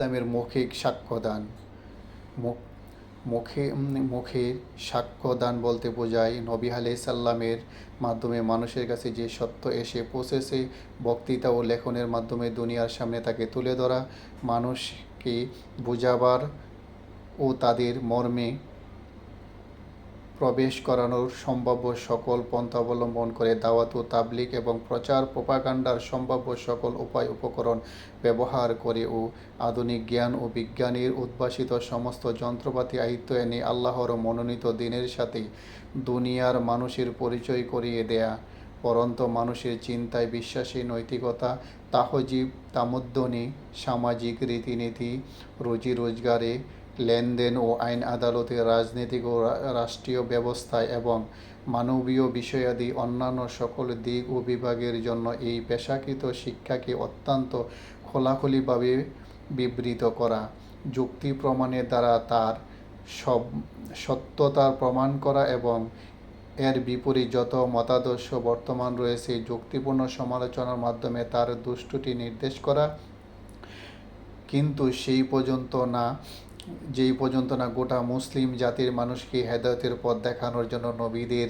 ইসলামের মৌখিক সাক্ষ্যদান। মুখে মুখের সাক্ষ্যদান বলতে বোঝায় নবী আলাইহিসসালামের মাধ্যমে মানুষের কাছে যে সত্য এসে পৌঁছেছে, বক্তৃতা ও লেখনের মাধ্যমে দুনিয়ার সামনে তাকে তুলে ধরা, মানুষকে বোঝাবার ও তাদের মর্মে প্রবেশ করানোর সম্ভাব্য সকল পন্থা অবলম্বন করে দাওয়াত ও তাবলীগ এবং প্রচার প্রোপাগান্ডার সম্ভাব্য সকল উপায় উপকরণ ব্যবহার করে ও আধুনিক জ্ঞান ও বিজ্ঞানের উদ্ভাসিত সমস্ত যন্ত্রপাতি আয়ত্তে এনে আল্লাহর মনোনীত দিনের সাথে দুনিয়ার মানুষের পরিচয় করিয়ে দেয়া। পরন্তু মানুষের চিন্তায়, বিশ্বাসে, নৈতিকতা, তাহজিব, তামাদ্দুনে, সামাজিক রীতিনীতি, রুজি রোজগারে, লেনদেন ও আইন আদালতে, রাজনৈতিক ও রাষ্ট্রীয় ব্যবস্থায় এবং মানবীয় বিষয়াদি অন্যান্য সকল দিক ও বিভাগের জন্য এই পেশাকৃত শিক্ষাকে অত্যন্ত খোলাখুলিভাবে বিবৃত করা, যুক্তি প্রমাণের দ্বারা তার সত্যতার প্রমাণ করা এবং এর বিপরীত যত মতাদর্শ বর্তমান রয়েছে যুক্তিপূর্ণ সমালোচনার মাধ্যমে তার দুষ্টুটি নির্দেশ করা, কিন্তু যেই পর্যন্ত না গোটা মুসলিম জাতির মানুষকে হেদায়েতের পথ দেখানোর জন্য নবীদের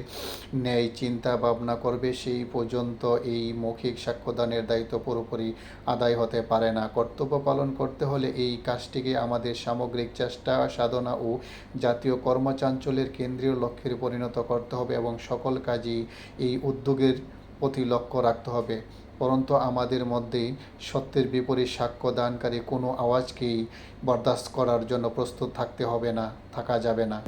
ন্যায় চিন্তা ভাবনা করবে, সেই পর্যন্ত এই মৌখিক সাক্ষ্যদানের দায়িত্ব পুরোপুরি আদায় হতে পারে না। কর্তব্য পালন করতে হলে এই কাজটিকে আমাদের সামগ্রিক চেষ্টা, সাধনা ও জাতীয় কর্মচাঞ্চল্যের কেন্দ্রীয় লক্ষ্যে পরিণত করতে হবে এবং সকল কাজেই এই উদ্যোগের প্রতি লক্ষ্য রাখতে হবে। পরন্তু আমাদের মধ্যে সত্যের বিপরীত সাক্ষ্য দানকারী কোনো আওয়াজকেই বরদাস্ত করার জন্য প্রস্তুত থাকা যাবে না।